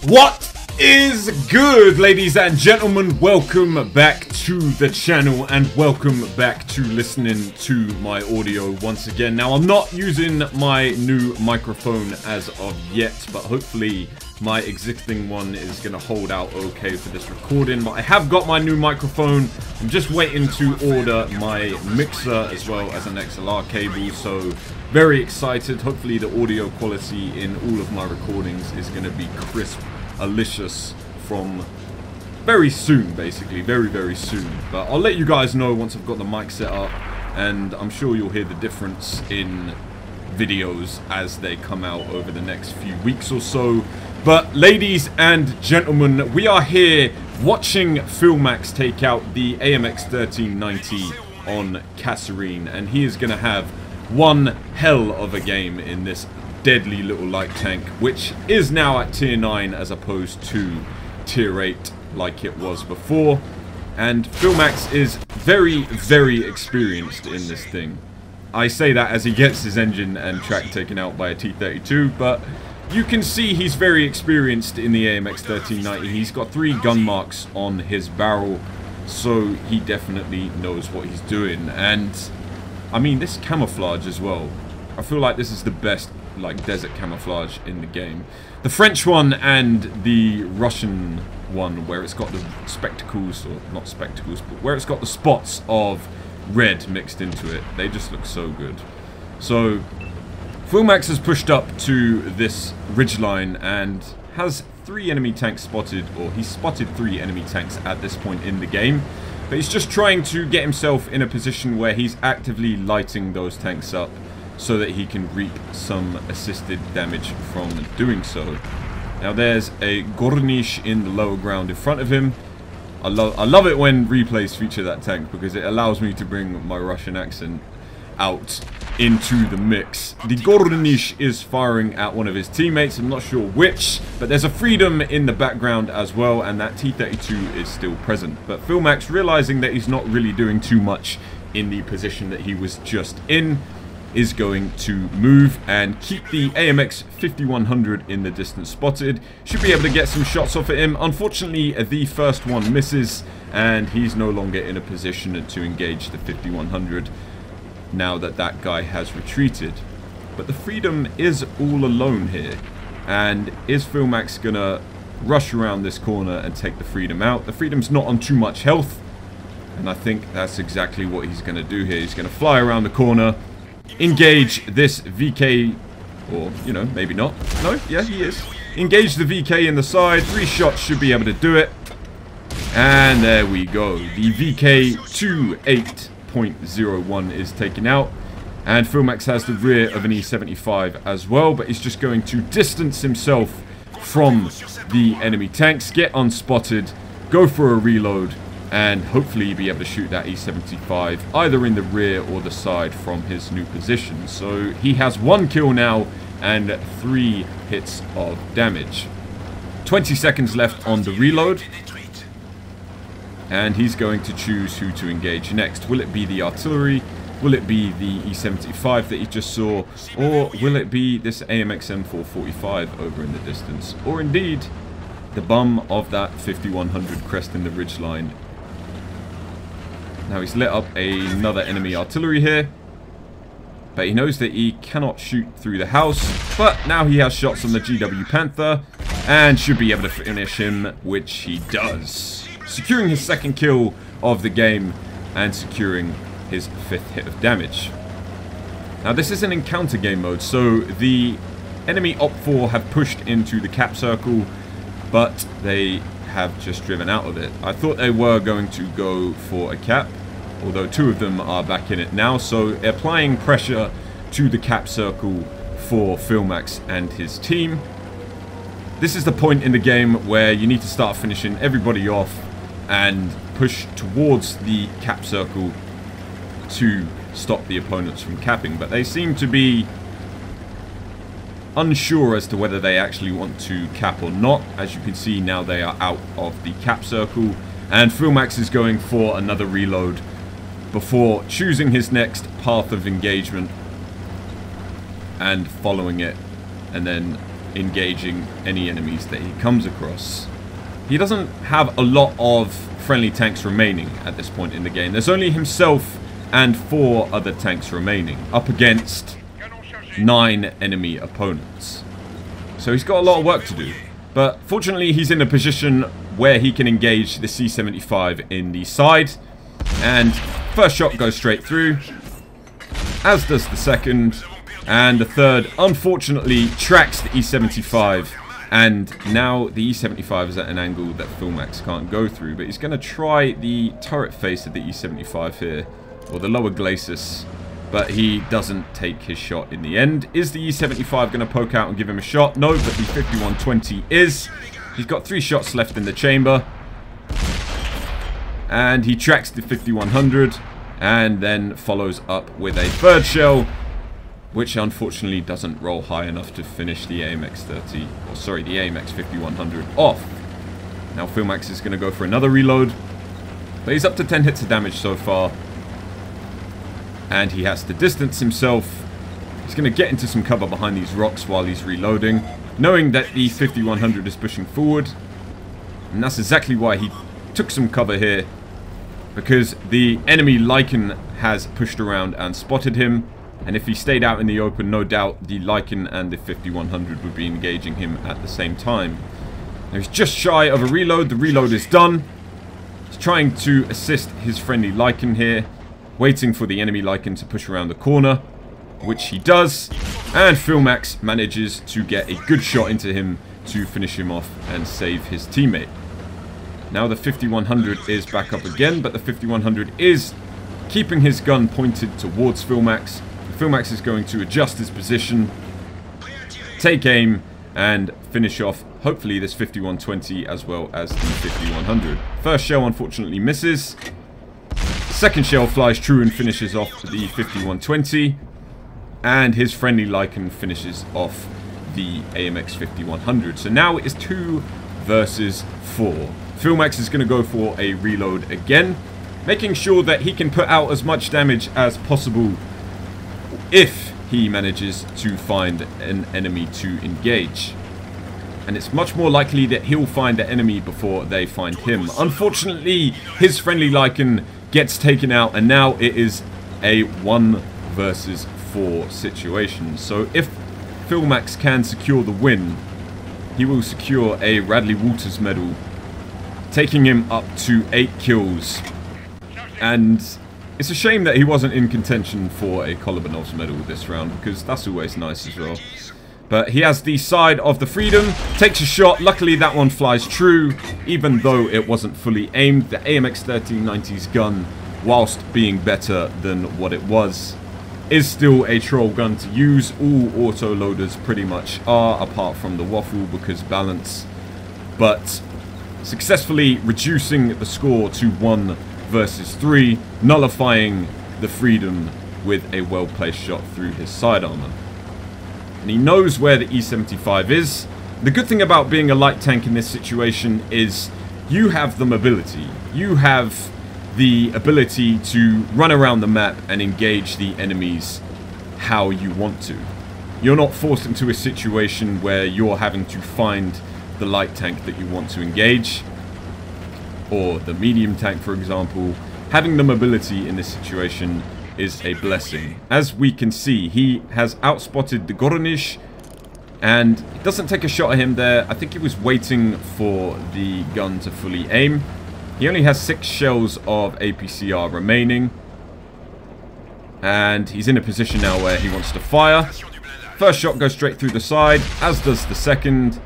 What is good, ladies and gentlemen? Welcome back to the channel and welcome back to listening to my audio once again. Now, I'm not using my new microphone as of yet, but hopefully my existing one is going to hold out okay for this recording. But I have got my new microphone. I'm just waiting to order my mixer as well as an XLR cable, so very excited. Hopefully the audio quality in all of my recordings is going to be crisp, delicious from very soon, basically, very soon. But I'll let you guys know once I've got the mic set up, and I'm sure you'll hear the difference in videos as they come out over the next few weeks or so. But ladies and gentlemen, we are here watching Philmax take out the AMX 1390 on Kasserine, and he is going to have one hell of a game in this deadly little light tank, which is now at tier 9 as opposed to tier 8 like it was before. And Philmax is very experienced in this thing. I say that as he gets his engine and track taken out by a T-32, but you can see he's very experienced in the AMX 1390. He's got 3 gun marks on his barrel, so he definitely knows what he's doing. And I mean, this camouflage as well, I feel like this is the best like desert camouflage in the game. The French one and the Russian one, where it's got the spectacles, or not spectacles, but where it's got the spots of red mixed into it, they just look so good. So Philmax has pushed up to this ridgeline and has 3 enemy tanks spotted, or he's spotted 3 enemy tanks at this point in the game. But he's just trying to get himself in a position where he's actively lighting those tanks up so that he can reap some assisted damage from doing so. Now there's a Gornish in the lower ground in front of him. I love it when replays feature that tank because it allows me to bring my Russian accent out into the mix. The Gornish is firing at one of his teammates, I'm not sure which, but there's a Freedom in the background as well, and that T-32 is still present. But Philmax, realizing that he's not really doing too much in the position that he was just in, is going to move and keep the AMX 5100 in the distance spotted. Should be able to get some shots off at him. Unfortunately, the first one misses, and he's no longer in a position to engage the 5100 now that that guy has retreated. But the Freedom is all alone here, and is Philmax gonna rush around this corner and take the Freedom out? The Freedom's not on too much health, and I think that's exactly what he's gonna do here. He's gonna fly around the corner, engage this VK, or, you know, maybe not. No, yeah, he is. Engage the VK in the side. 3 shots should be able to do it. And there we go. The VK 28.01 is taken out. And Philmax has the rear of an E75 as well, but he's just going to distance himself from the enemy tanks, get unspotted, go for a reload, and hopefully be able to shoot that E75 either in the rear or the side from his new position. So he has 1 kill now and 3 hits of damage. 20 seconds left on the reload, and he's going to choose who to engage next. Will it be the artillery? Will it be the E75 that he just saw? Or will it be this AMX M445 over in the distance? Or indeed the bum of that 5100 crest in the ridgeline? Now he's lit up another enemy artillery here, but he knows that he cannot shoot through the house. But now he has shots on the GW Panther and should be able to finish him, which he does, securing his 2nd kill of the game and securing his 5th hit of damage. Now this is an encounter game mode, so the enemy Op4 have pushed into the cap circle, but they have just driven out of it. I thought they were going to go for a cap, although 2 of them are back in it now, so applying pressure to the cap circle for Philmax and his team. This is the point in the game where you need to start finishing everybody off and push towards the cap circle to stop the opponents from capping, but they seem to be unsure as to whether they actually want to cap or not. As you can see, now they are out of the cap circle, and Philmax is going for another reload before choosing his next path of engagement and following it, and then engaging any enemies that he comes across. He doesn't have a lot of friendly tanks remaining at this point in the game. There's only himself and 4 other tanks remaining, up against 9 enemy opponents. So he's got a lot of work to do. But fortunately, he's in a position where he can engage the C-75 in the side. And first shot goes straight through, as does the second. And the third, unfortunately, tracks the E-75. And now the E-75 is at an angle that Filmax can't go through. But he's going to try the turret face of the E-75 here, or the lower glacis. But he doesn't take his shot in the end. Is the E-75 going to poke out and give him a shot? No, but the 5120 is. He's got 3 shots left in the chamber. And he tracks the 5100. And then follows up with a third shell, which unfortunately doesn't roll high enough to finish the AMX 30, or sorry, the AMX 5100 off. Now Filmax is going to go for another reload. But he's up to 10 hits of damage so far. And he has to distance himself. He's going to get into some cover behind these rocks while he's reloading, knowing that the 5100 is pushing forward. And that's exactly why he took some cover here, because the enemy Lycan has pushed around and spotted him. And if he stayed out in the open, no doubt the Lycan and the 5100 would be engaging him at the same time. Now he's just shy of a reload. The reload is done. He's trying to assist his friendly Lycan here, waiting for the enemy Lycan to push around the corner, which he does, and Filmax manages to get a good shot into him to finish him off and save his teammate. Now the 5100 is back up again, but the 5100 is keeping his gun pointed towards Filmax. Filmax is going to adjust his position, take aim, and finish off, hopefully, this 5120 as well as the 5100. First shell unfortunately misses. Second shell flies true and finishes off the 5120. And his friendly Lycan finishes off the AMX 5100. So now it is 2 versus 4. Filmax is going to go for a reload again, making sure that he can put out as much damage as possible if he manages to find an enemy to engage. And it's much more likely that he'll find the enemy before they find him. Unfortunately, his friendly Lycan gets taken out, and now it is a 1 versus 4 situation. So if Filmax can secure the win, he will secure a Radley-Walters medal, taking him up to 8 kills. And it's a shame that he wasn't in contention for a Kolovanov's medal this round, because that's always nice as well. But he has the side of the Freedom, takes a shot. Luckily that one flies true, even though it wasn't fully aimed. The AMX 1390's gun, whilst being better than what it was, is still a troll gun to use. All auto loaders pretty much are, apart from the Waffle because balance. But successfully reducing the score to 1 versus 3, nullifying the Freedom with a well-placed shot through his side armor. And he knows where the E-75 is. The good thing about being a light tank in this situation is you have the mobility. You have the ability to run around the map and engage the enemies how you want to. You're not forced into a situation where you're having to find the light tank that you want to engage, or the medium tank, for example. Having the mobility in this situation is a blessing. As we can see, he has outspotted the Goronish, and it doesn't take a shot at him there. I think he was waiting for the gun to fully aim. He only has 6 shells of APCR remaining, and he's in a position now where he wants to fire. First shot goes straight through the side, as does the second.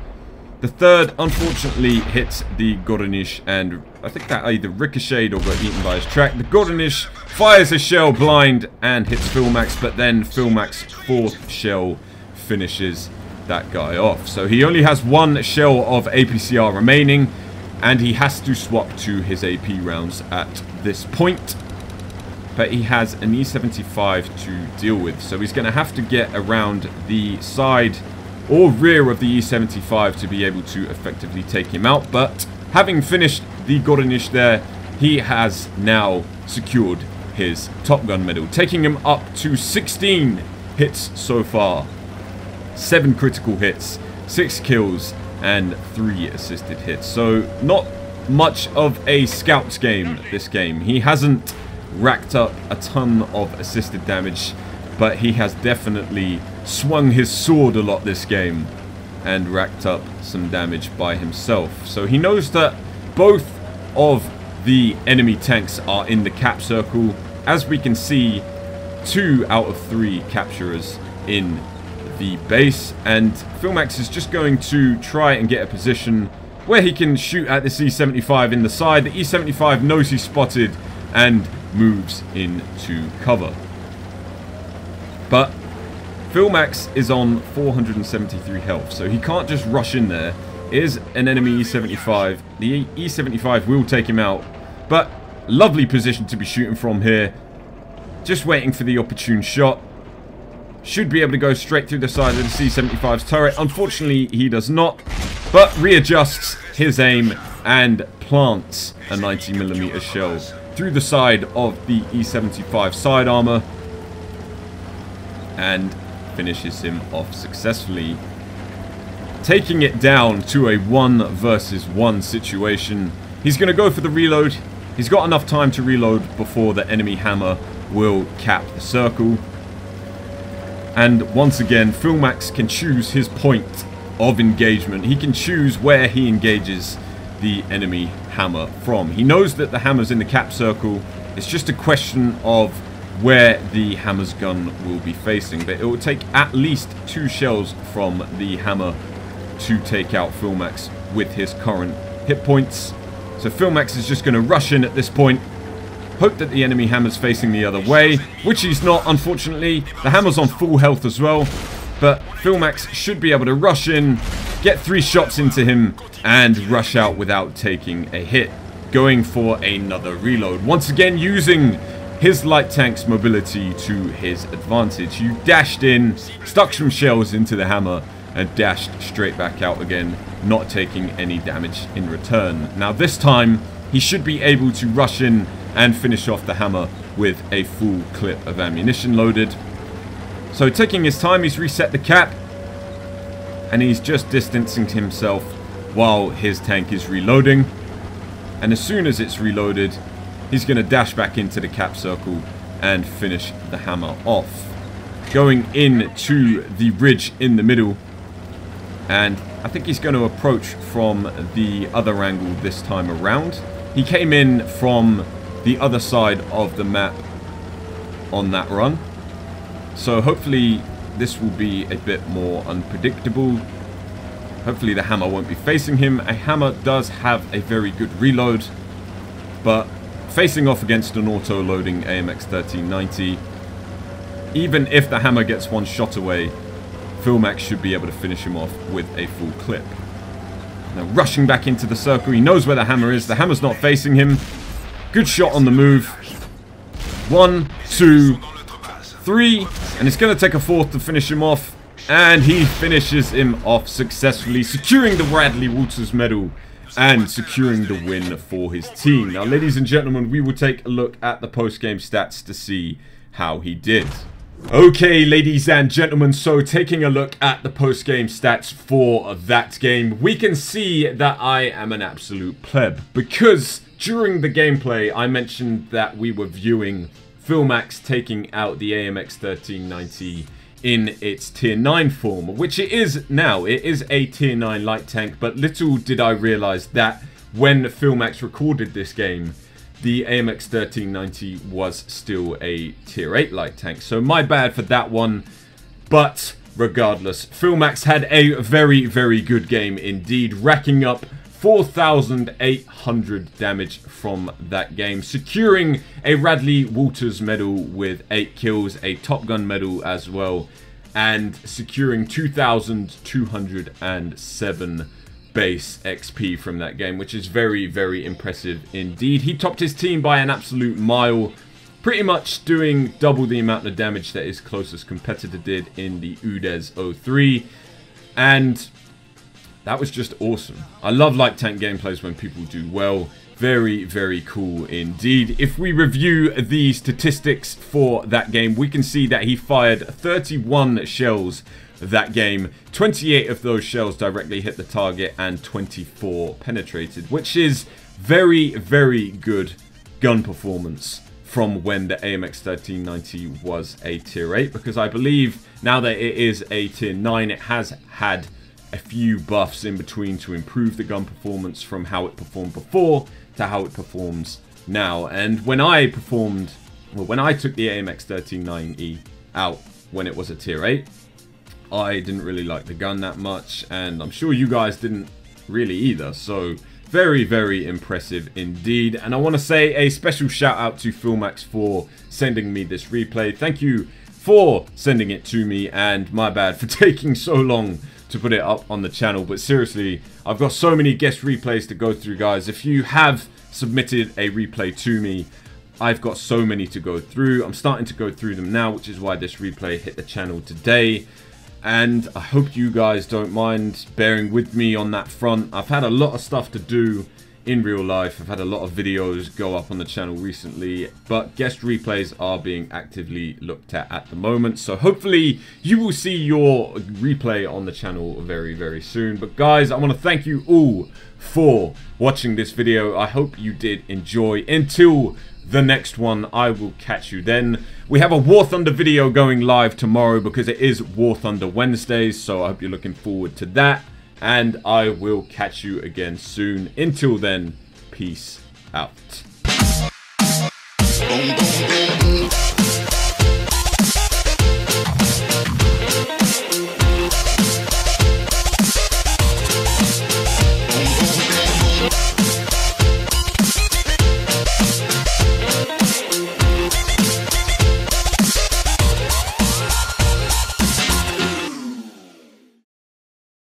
The third, unfortunately, hits the Goronish, and I think that either ricocheted or got eaten by his track. The Goronish fires a shell blind and hits Filmax, but then Filmax's 4th shell finishes that guy off. So he only has 1 shell of APCR remaining, and he has to swap to his AP rounds at this point. But he has an E-75 to deal with, so he's going to have to get around the side or rear of the E-75 to be able to effectively take him out. But having finished the Goronish there, he has now secured his Top Gun medal, taking him up to 16 hits so far. 7 critical hits, 6 kills, and 3 assisted hits. So not much of a scout's game this game. He hasn't racked up a ton of assisted damage, but he has definitely swung his sword a lot this game and racked up some damage by himself. So he knows that both of the enemy tanks are in the cap circle. As we can see, 2 out of 3 capturers in the base, and Filmax is just going to try and get a position where he can shoot at this E75 in the side. The E75 knows he's spotted and moves into cover. But Filmax is on 473 health, so he can't just rush in there. It is an enemy E75. The E75 will take him out, but lovely position to be shooting from here. Just waiting for the opportune shot. Should be able to go straight through the side of the C-75's turret. Unfortunately, he does not, but readjusts his aim and plants a 90mm shell through the side of the E-75 side armor and finishes him off successfully, taking it down to a 1 versus 1 situation. He's going to go for the reload. He's got enough time to reload before the enemy hammer will cap the circle. And once again, Filmax can choose his point of engagement. He can choose where he engages the enemy hammer from. He knows that the hammer's in the cap circle. It's just a question of where the hammer's gun will be facing. But it will take at least 2 shells from the hammer to take out Filmax with his current hit points. So Filmax is just going to rush in at this point. Hope that the enemy hammer's facing the other way, which he's not, unfortunately. The hammer's on full health as well, but Filmax should be able to rush in, get 3 shots into him, and rush out without taking a hit, going for another reload. Once again, using his light tank's mobility to his advantage. You dashed in, stuck some shells into the hammer, and dashed straight back out again, not taking any damage in return. Now this time, he should be able to rush in and finish off the hammer with a full clip of ammunition loaded. So taking his time, he's reset the cap, and he's just distancing himself while his tank is reloading. And as soon as it's reloaded, he's going to dash back into the cap circle and finish the hammer off, going into the ridge in the middle. And I think he's going to approach from the other angle this time around. He came in from the other side of the map on that run, so hopefully this will be a bit more unpredictable. Hopefully the hammer won't be facing him. A hammer does have a very good reload, but facing off against an auto-loading AMX 1390, even if the hammer gets 1 shot away, Filmax should be able to finish him off with a full clip. Now rushing back into the circle, he knows where the hammer is. The hammer's not facing him. Good shot on the move. 1, 2, 3, and it's going to take a 4th to finish him off. And he finishes him off successfully, securing the Radley-Walters medal and securing the win for his team. Now, ladies and gentlemen, we will take a look at the post-game stats to see how he did. Okay, ladies and gentlemen, so taking a look at the post-game stats for that game, we can see that I am an absolute pleb, because during the gameplay, I mentioned that we were viewing Filmax taking out the AMX 1390 in its tier 9 form, which it is now. It is a tier 9 light tank, but little did I realize that when Filmax recorded this game, the AMX 1390 was still a tier 8 light tank. So my bad for that one, but regardless, Filmax had a very, very good game indeed, racking up 4,800 damage from that game, securing a Radley-Walters medal with 8 kills, a Top Gun medal as well, and securing 2,207 base XP from that game, which is very, very impressive indeed. He topped his team by an absolute mile, pretty much doing double the amount of damage that his closest competitor did in the UDES 03, and that was just awesome. I love light tank gameplays when people do well. Very, very cool indeed. If we review the statistics for that game, we can see that he fired 31 shells that game. 28 of those shells directly hit the target and 24 penetrated, which is very, very good gun performance from when the AMX 1390 was a tier 8, because I believe now that it is a tier 9, it has had a few buffs in between to improve the gun performance from how it performed before to how it performs now. And when I took the AMX 1390 out when it was a tier 8, I didn't really like the gun that much, and I'm sure you guys didn't really either. So very, very impressive indeed. And I want to say a special shout out to Filmax for sending me this replay. Thank you for sending it to me, and my bad for taking so long to put it up on the channel. But seriously, I've got so many guest replays to go through, guys. If you have submitted a replay to me, I've got so many to go through. I'm starting to go through them now, which is why this replay hit the channel today. And I hope you guys don't mind bearing with me on that front. I've had a lot of stuff to do in real life. I've had a lot of videos go up on the channel recently, but guest replays are being actively looked at the moment. So hopefully you will see your replay on the channel very, very soon. But guys, I want to thank you all for watching this video. I hope you did enjoy. Until the next one, I will catch you then. We have a War Thunder video going live tomorrow because it is War Thunder Wednesdays, so I hope you're looking forward to that. And I will catch you again soon. Until then, peace out.